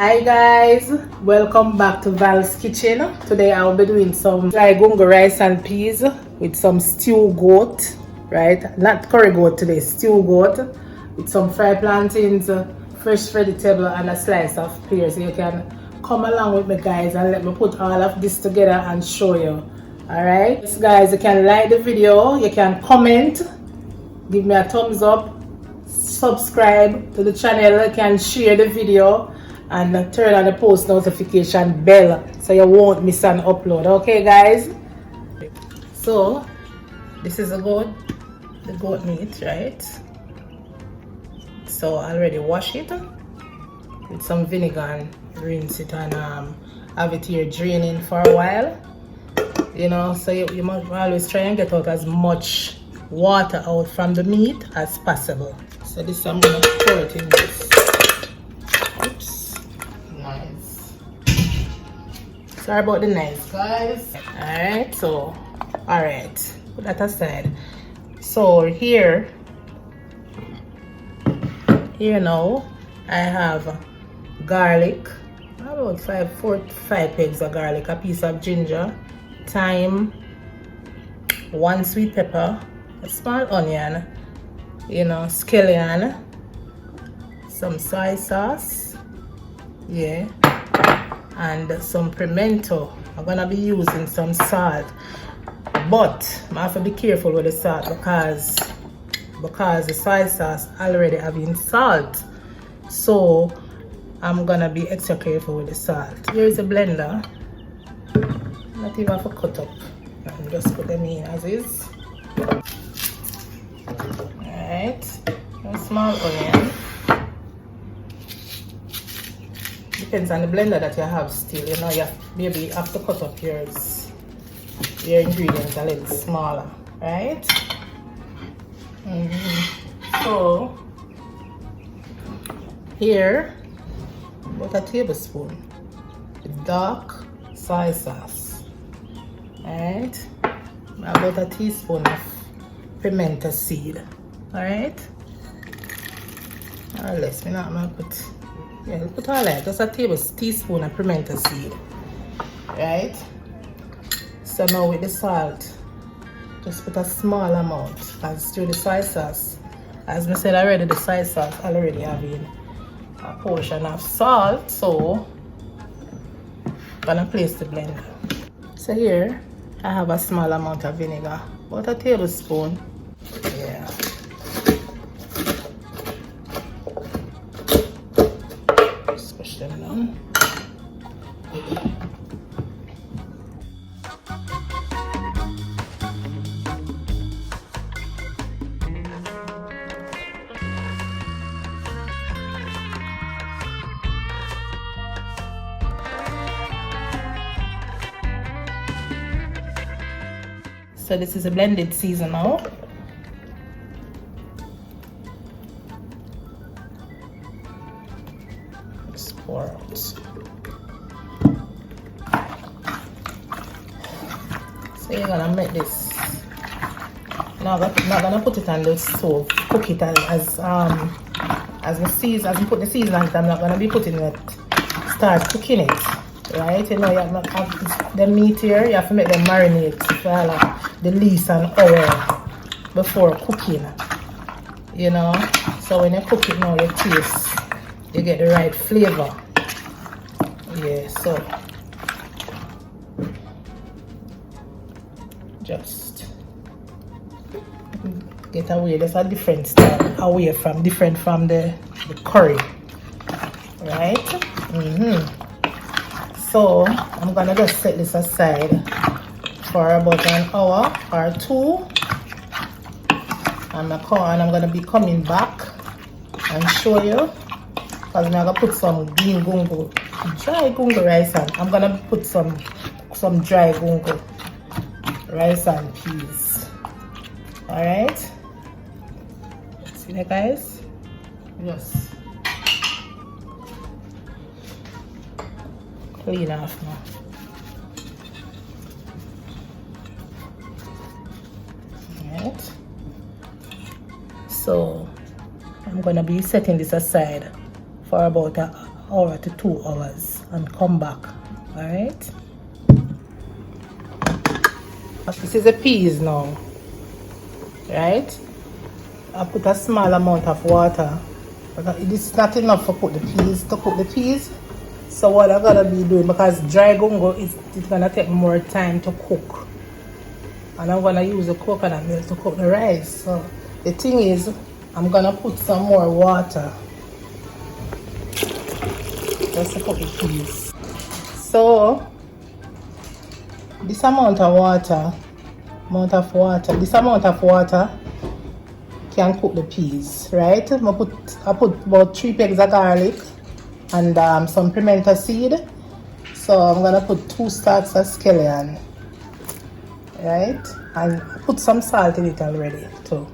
Hi guys, welcome back to Val's Kitchen. Today I will be doing some dry gungo rice and peas with some stew goat, right? Not curry goat today, stew goat with some fried plantains, fresh vegetable and a slice of pear. So you can come along with me guys and let me put all of this together and show you. Alright, yes, guys, you can like the video, you can comment, give me a thumbs up, subscribe to the channel, you can share the video and turn on the post notification bell so you won't miss an upload. Okay guys, so this is the goat meat, right? So I already wash it with some vinegar and rinse it and have it here draining for a while, you know. So you must always try and get out as much water out from the meat as possible. So this I'm gonna pour it in this. Oops. Nice. Sorry about the knife, guys. Alright, so alright, put that aside. So here now I have garlic, about 5 pegs of garlic, a piece of ginger, thyme, 1 sweet pepper, a small onion, you know, scallion, some soy sauce, yeah, and some pimento. I'm gonna be using some salt, but I have to be careful with the salt because the soy sauce already having salt, so I'm gonna be extra careful with the salt. Here is a blender, not even have to cut up, and just put them in as is. Alright, a small onion. Depends on the blender that you have still, you know, you maybe have to cut up your ingredients a little smaller, right? So here, about a tablespoon dark soy sauce, alright, about a teaspoon of pimento seed, alright, or less. I'm gonna put, yeah, put all that, just a teaspoon of pimento seed, right? So now with the salt, just put a small amount, as to the soy sauce, as I said already, the soy sauce already having a portion of salt, so I'm gonna place the blender. So here I have a small amount of vinegar, about a tablespoon. Yeah. Just push them down. So this is a blended season now. Let's pour out. So you're gonna make this. Now I'm not gonna put it on the stove. Cook it as we put the seasoning. I'm not gonna be putting it. Start cooking it, right? You know, you have to have the meat here. You have to make them marinate for like the least an hour before cooking, you know. So when you cook it now, you taste, you get the right flavor. Yeah, so just get away. There's a different style away from different from the curry, right? So I'm gonna just set this aside for about an hour or two, and I'm gonna be coming back and show you, because I'm gonna put some dry gungo rice, and I'm gonna put some dry gungo rice and peas. All right, see that, guys? Just clean off now. Right. So I'm gonna be setting this aside for about an hour to 2 hours and come back. All right. This is the peas now, right? I put a small amount of water, but it's not enough to cook the peas. So what I'm gonna be doing, because dry gungo it's gonna take more time to cook, and I'm gonna use the coconut milk to cook the rice. So the thing is, I'm gonna put some more water just to cook the peas. So this amount of water can cook the peas, right? I put about 3 pegs of garlic and some pimento seed. So I'm gonna put 2 stalks of scallion, right? And put some salt in it already too.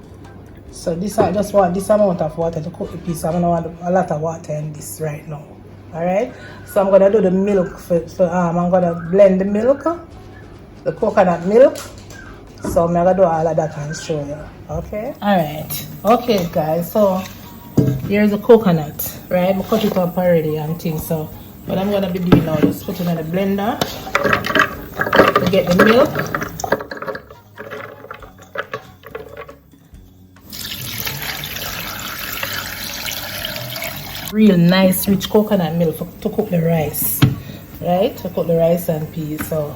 So this I just want this amount of water to cook the peas. I'm gonna want a lot of water in this right now. Alright? So I'm gonna do the milk I'm gonna blend the milk, the coconut milk. So I'm gonna do all of that and show you. Okay? Alright. Okay guys, so here's the coconut, right? I cut it up already and things. So what I'm gonna be doing now is put it in the blender to get the milk. Real nice rich coconut milk to cook the rice, right? To cook the rice and peas. So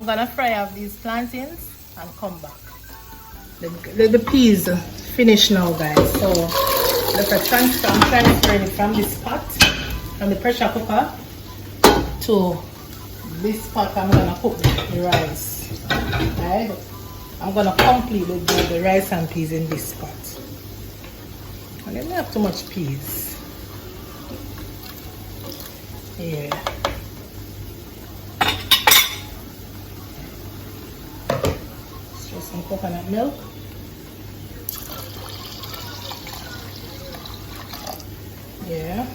I'm gonna fry off these plantains and come back. The peas finished now, guys. So I'm transferring it from this pot, from the pressure cooker, to this pot. I'm gonna cook the rice. Right? I'm gonna completely do the rice and peas in this pot. I didn't have too much peas. Yeah. Some coconut milk. Yeah.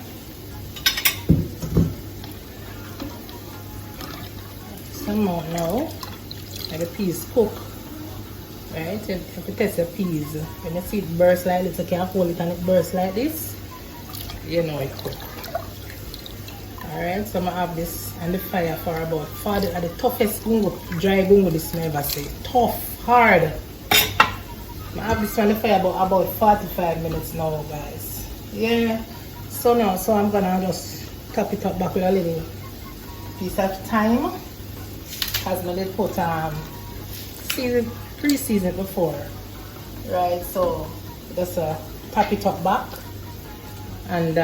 Some more now. And the peas cook. Right? If you test the peas, when you see it burst like this, you can hold it and it bursts like this, you know it cooked. Alright, so I'm gonna have this on the fire for about 40, the toughest gungo, dry gungo this may ever say. Tough. Hard. I have this on the fire about 45 minutes now, guys. Yeah. So now, I'm gonna just top it up back with a little piece of thyme, as I did put pre-seasoned before. Right. So just top it up back and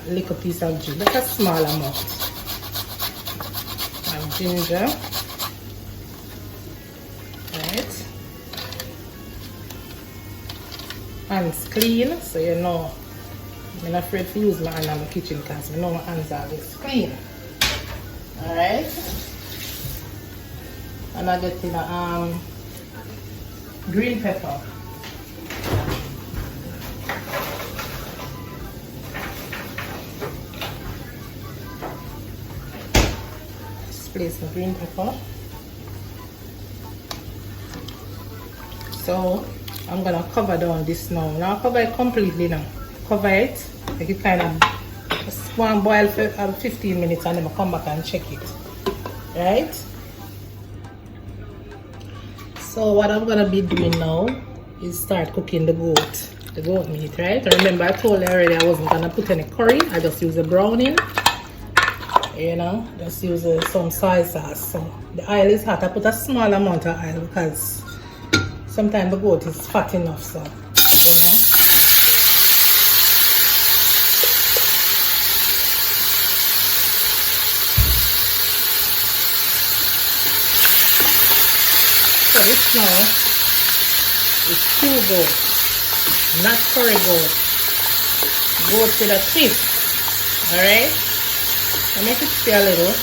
lick a piece of ginger, like a small amount of ginger. Right. Hands clean, so you know I'm not afraid to use my hand in the kitchen because I know my hands are always clean. Alright. And I get in a green pepper. Just place the green pepper. So I'm gonna cover down this now. Now cover it completely now. Cover it, make it kind of just go and boil for 15 minutes and then I'll come back and check it. Right? So what I'm gonna be doing now is start cooking the goat. the goat meat, right? Remember I told you already I wasn't gonna put any curry. I just use the browning. You know, just use some soy sauce. So the oil is hot. I put a small amount of oil because sometimes the goat is fat enough, so you know. So this now is true goat, not curry goat. Goat with a twist. Alright? I make it stay a little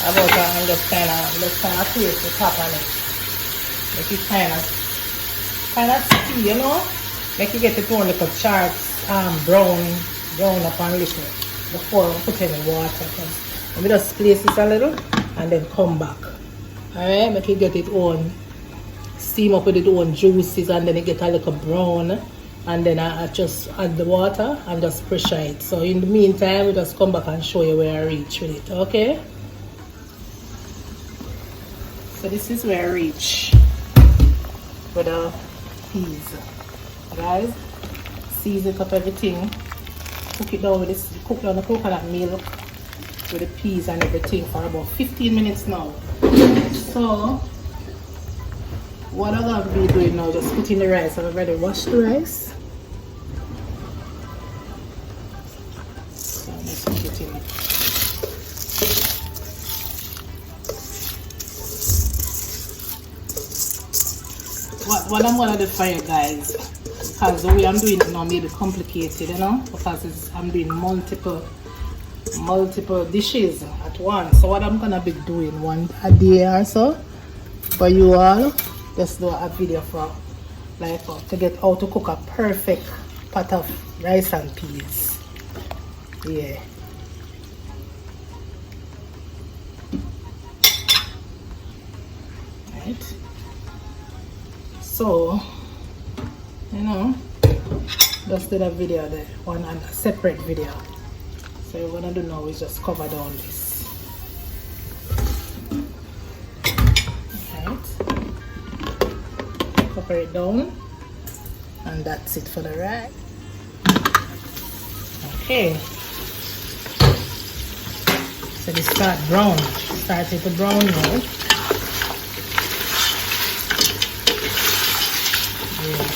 about and just kind of place the top on it. Make it kind of see, you know. Make it get it more like a sharp, brown up and little before we put in the water. Let me just place it a little and then come back. Alright, make it get it on, steam up with its own juices, and then it get a little brown. And then I just add the water and just pressure it. So in the meantime, we just come back and show you where I reach with it, okay? So this is where I reach with the peas. Guys, season up everything. Cook it down with this, cook down the coconut milk with the peas and everything for about 15 minutes now. So what I'm going to be doing now, just put in the rice. I've already washed the rice. So I'm just put in it. What I'm going to do for you guys, because the way I'm doing it now may be complicated, you know, because I'm doing multiple dishes at once. So what I'm going to be doing one a day or so for you all. Just do a video for like to get how to cook a perfect pot of rice and peas. Yeah. Right. So, you know, just did a video there, one and a separate video. So what I'm gonna do now is just cover down this. Cover it down, and that's it for the rice. Okay, so they started to brown now. Yeah.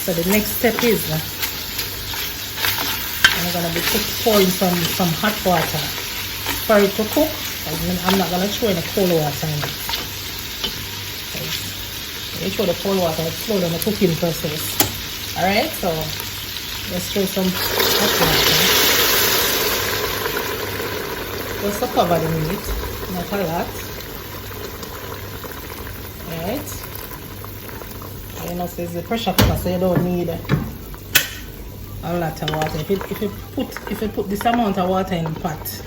So the next step is I'm gonna be pouring some hot water for it to cook. I'm not going to throw in the cold water in it. When you throw the cold water, it's slow down the cooking process. Alright, so let's throw some hot water. Just to cover the meat, not a lot. Alright. You know, so it's the pressure cooker, so you don't need a lot of water. If you put this amount of water in the pot,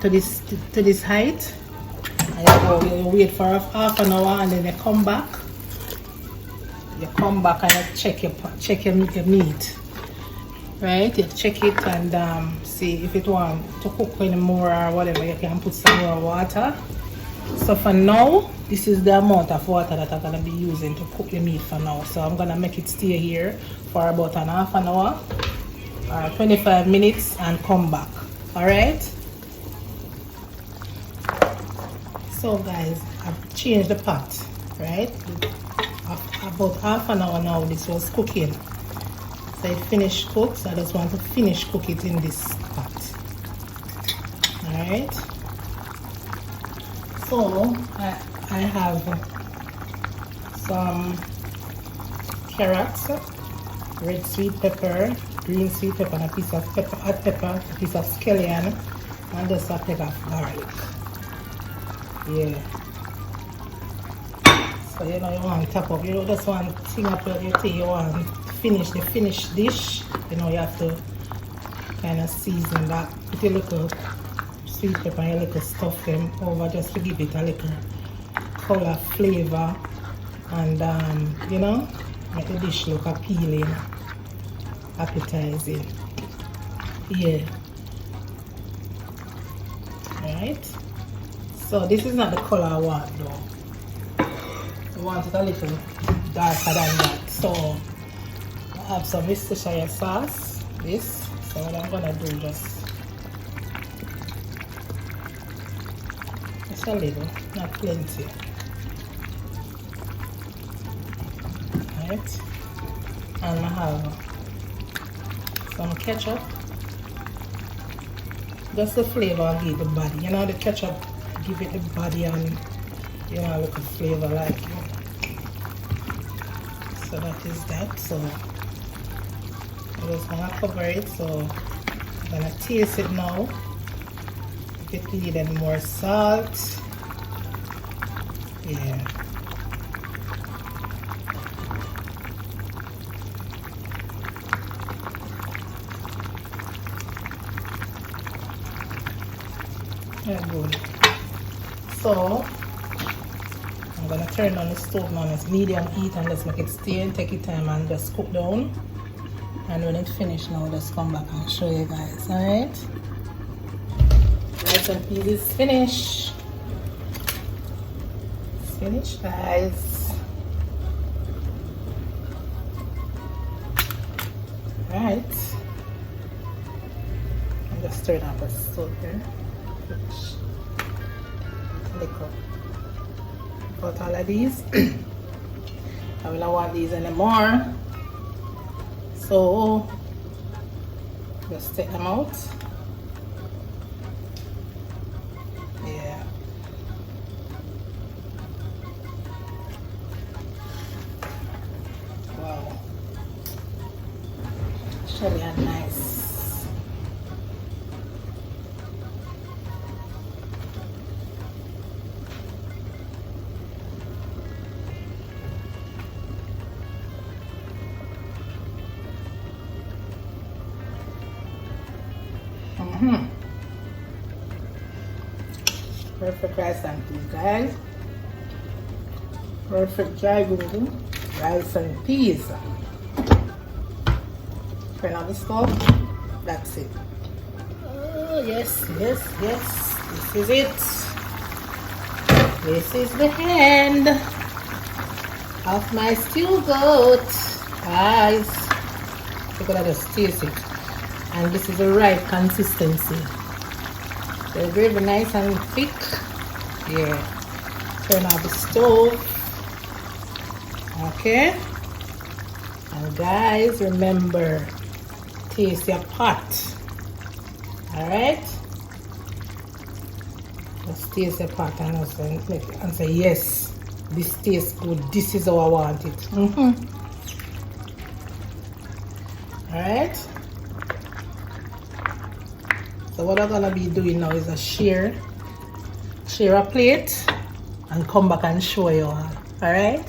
to this height, and you wait for half an hour, and then you come back and you check your meat, right? You check it and see if it want to cook any more or whatever. You can put some more water. So for now, this is the amount of water that I'm gonna be using to cook the meat for now. So I'm gonna make it stay here for about half an hour or 25 minutes and come back. All right. So guys, I've changed the pot, right? About half an hour now this was cooking. So it finished cooked, so I just want to finish cook it in this pot. Alright. So I have some carrots, red sweet pepper, green sweet pepper, and a piece of hot pepper, a piece of scallion, and just a peck of garlic. Yeah. So you know you want to top up, you just want to thing up your thing, you want to finish the finished dish, you know you have to kind of season that with your little sweet pepper and your little stuff them over just to give it a little color, flavor, and you know, make the dish look appealing, appetizing. Yeah. Alright. So this is not the color I want though. You want it a little darker than that. So I have some Worcestershire sauce. This. So what I'm gonna do, just a little, not plenty. Right. And I have some ketchup. Just the flavor and give the body. You know, the ketchup give it the body and, you know, a little flavor like it. So that is that. So I'm just gonna cover it. So I'm gonna taste it now. If it needed more salt. Yeah. Yeah, good. So I'm gonna turn on the stove now. It's medium heat and let's make it stay and take your time and just cook down. And when it's finished now, just come back and show you guys. Alright? Rice and peas is finished. It's finished, guys. Alright. I'll just turn off the stove here. Got all of these. I will not want these anymore, so just take them out. Yeah. Wow. Surely are nice. Perfect rice and peas, guys. Perfect dry gungo rice and peas. Turn on the stove. That's it. Oh yes, yes, yes. This is it. This is the end of my stew goat, guys. You're gonna just taste it. And this is the right consistency. The gravy nice and thick. Yeah. Turn off the stove. Okay. And guys, remember, taste your pot. Alright? Just taste your pot and say, yes, this tastes good. This is how I want it. Alright? So what I'm gonna be doing now is share a plate and come back and show you all. Alright?